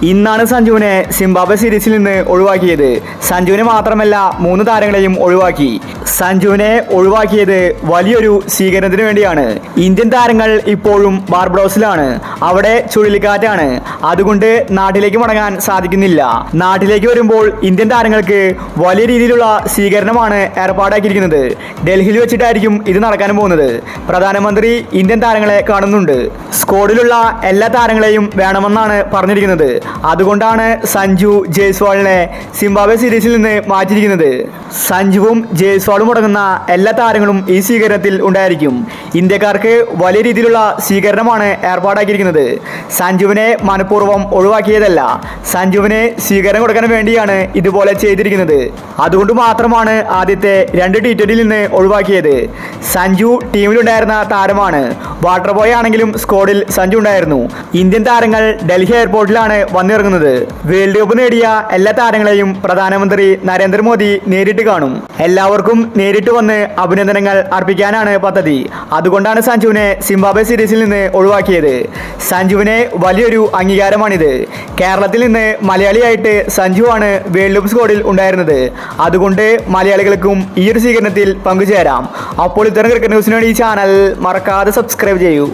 ഇന്നാണ് സഞ്ജുവിനെ സിംബാബ്വെ സീരീസിൽ നിന്ന് ഒഴിവാക്കിയത്. സഞ്ജുവിനെ മാത്രമല്ല 3 താരങ്ങളെയും ഒഴിവാക്കി. സഞ്ജുവിനെ ഒഴിവാക്കിയത് വലിയൊരു സ്വീകരണത്തിന് വേണ്ടിയാണ്. ഇന്ത്യൻ താരങ്ങൾ ഇപ്പോഴും ബാർബഡോസിലാണ്. അവിടെ ചുഴലിക്കാറ്റാണ്. അതുകൊണ്ട് നാട്ടിലേക്ക് മടങ്ങാൻ സാധിക്കുന്നില്ല. നാട്ടിലേക്ക് വരുമ്പോൾ ഇന്ത്യൻ താരങ്ങൾക്ക് വലിയ രീതിയിലുള്ള സ്വീകരണമാണ് ഏർപ്പാടാക്കിയിരിക്കുന്നത്. ഡൽഹിയിൽ വെച്ചിട്ടായിരിക്കും ഇത് നടക്കാൻ പോകുന്നത്. പ്രധാനമന്ത്രി ഇന്ത്യൻ താരങ്ങളെ കാണുന്നുണ്ട്. സ്ക്വാഡിലുള്ള എല്ലാ താരങ്ങളെയും വേണമെന്നാണ് പറഞ്ഞിരിക്കുന്നത്. അതുകൊണ്ടാണ് സഞ്ജു ജയ്സ്വാളിനെ സിംബാബ്വെ സീരീസിൽ നിന്ന് മാറ്റിയിരിക്കുന്നത്. സഞ്ജുവും ജയ്സ്വാളും അടങ്ങുന്ന എല്ലാ താരങ്ങളും ഈ സ്വീകരണത്തിൽ ഉണ്ടായിരിക്കും. ഇന്ത്യക്കാർക്ക് വലിയ രീതിയിലുള്ള സ്വീകരണമാണ് ഏർപ്പാടാക്കിയിരിക്കുന്നത്. സഞ്ജുവിനെ മനഃപൂർവ്വം ഒഴിവാക്കിയതല്ല. സഞ്ജുവിന് സ്വീകരണം കൊടുക്കാൻ വേണ്ടിയാണ് ഇതുപോലെ ചെയ്തിരിക്കുന്നത്. അതുകൊണ്ട് മാത്രമാണ് ആദ്യത്തെ 2 T20യിൽ നിന്ന് ഒഴിവാക്കിയത്. സഞ്ജു ടീമിലുണ്ടായിരുന്ന താരമാണ്. വാട്ടർ ബോയ് ആണെങ്കിലും സ്ക്വാഡിൽ സഞ്ജു ഉണ്ടായിരുന്നു. ഇന്ത്യൻ താരങ്ങൾ ഡൽഹി എയർപോർട്ടിലാണ് വന്നിറങ്ങുന്നത്. വേൾഡ് കപ്പ് നേടിയ എല്ലാ താരങ്ങളെയും പ്രധാനമന്ത്രി നരേന്ദ്രമോദി നേരിട്ട് കാണും. എല്ലാവർക്കും നേരിട്ട് വന്ന് അഭിനന്ദനങ്ങൾ അർപ്പിക്കാനാണ് പദ്ധതി. അതുകൊണ്ടാണ് സഞ്ജുവിനെ സിംബാബ്വെ സീരീസിൽ നിന്ന് ഒഴിവാക്കിയത്. സഞ്ജുവിന് വലിയൊരു അംഗീകാരമാണിത്. കേരളത്തിൽ നിന്ന് മലയാളിയായിട്ട് സഞ്ജുവാണ് വേൾഡ് കപ്പ് സ്ക്വാഡിൽ ഉണ്ടായിരുന്നത്. അതുകൊണ്ട് മലയാളികൾക്കും ഈ ഒരു സ്വീകരണത്തിൽ പങ്കുചേരാം. അപ്പോൾ ഇത്തരം ക്രിക്കറ്റ് ന്യൂസിന് വേണ്ടി ഈ ചാനൽ മറക്കാതെ സബ്സ്ക്രൈബ് ചെയ്യൂ.